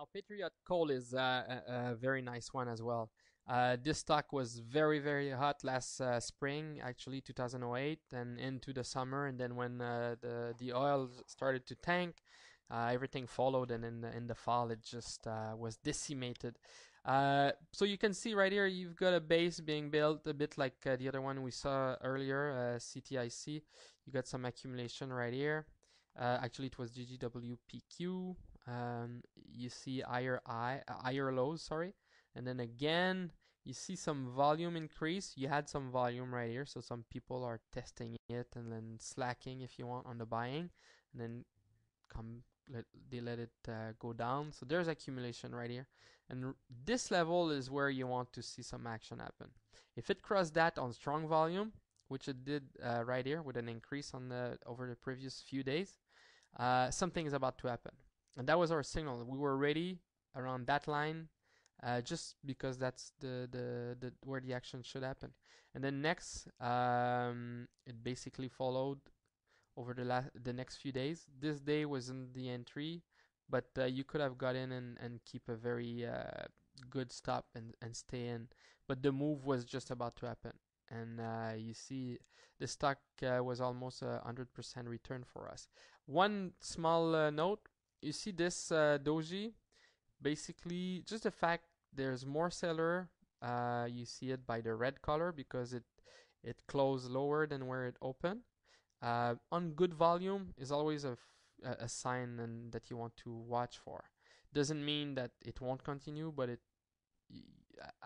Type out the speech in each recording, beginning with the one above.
Now, Patriot Coal is a very nice one as well. This stock was very hot last spring, actually 2008, and into the summer. And then when the oil started to tank, everything followed, and in the fall it just was decimated. So you can see right here, you've got a base being built, a bit like the other one we saw earlier, CTIC. You got some accumulation right here. Actually, it was GGWPQ. You see higher lows, sorry, and then again you see some volume increase. You had some volume right here, so some people are testing it and then slacking, if you want, on the buying, and then come they let it go down. So there's accumulation right here, and this level is where you want to see some action happen. If it crossed that on strong volume, which it did right here with an increase on the over the previous few days, something is about to happen. And that was our signal. We were ready around that line, just because that's the where the action should happen. And then next, it basically followed over the next few days. This day wasn't the entry, but you could have got in and keep a very good stop and stay in. But the move was just about to happen, and you see the stock was almost 100% return for us. One small note: you see this doji, basically just the fact there's more seller. You see it by the red color because it closed lower than where it opened. On good volume is always a sign and that you want to watch for. Doesn't mean that it won't continue, but it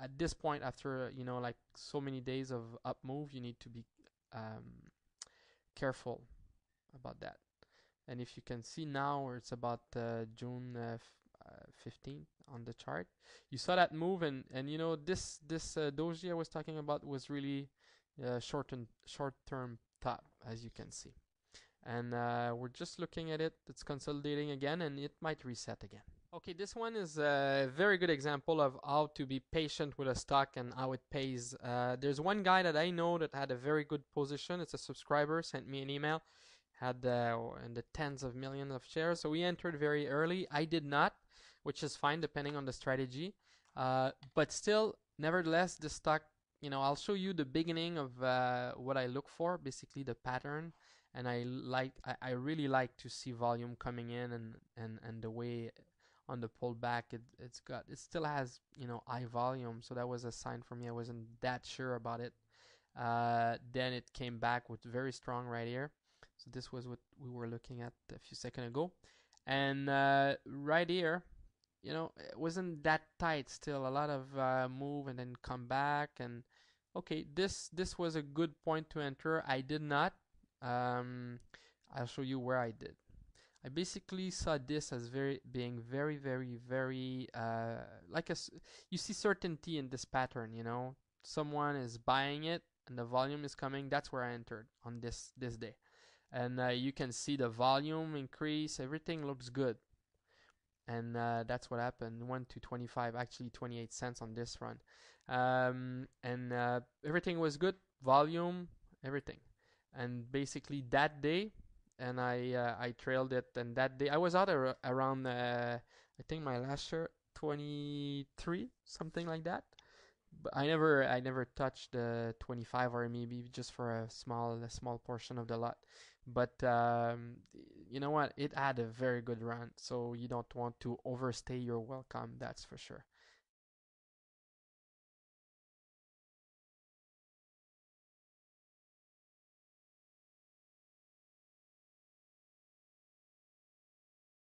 at this point, after like so many days of up move, you need to be careful about that. And if you can see now, it's about June 15th on the chart. You saw that move, and this doji I was talking about was really short term top, as you can see. And we're just looking at it. It's consolidating again, and it might reset again. Okay, this one is a very good example of how to be patient with a stock and how it pays. There's one guy that I know that had a very good position. It's a subscriber, sent me an email, had in the tens of millions of shares. So we entered very early. I did not, which is fine depending on the strategy. But still, nevertheless, the stock, I'll show you the beginning of what I look for, basically the pattern. And I really like to see volume coming in, and the way on the pullback it still has high volume, so that was a sign for me. I wasn't that sure about it. Then it came back with very strong right here. So this was what we were looking at a few seconds ago, and right here, it wasn't that tight. Still a lot of move and then come back, and okay, this was a good point to enter. I did not. I'll show you where I did. I basically saw this as being very like you see certainty in this pattern. Someone is buying it and the volume is coming. That's where I entered on this day, and you can see the volume increase. Everything looks good, and that's what happened. Went to 25, actually 28 cents on this run, and everything was good. Volume, everything, and basically that day. And I trailed it, and that day I was out around I think my last share 23, something like that. But I never touched the 25, or maybe just for a small portion of the lot. But you know what? It had a very good run, so you don't want to overstay your welcome. That's for sure.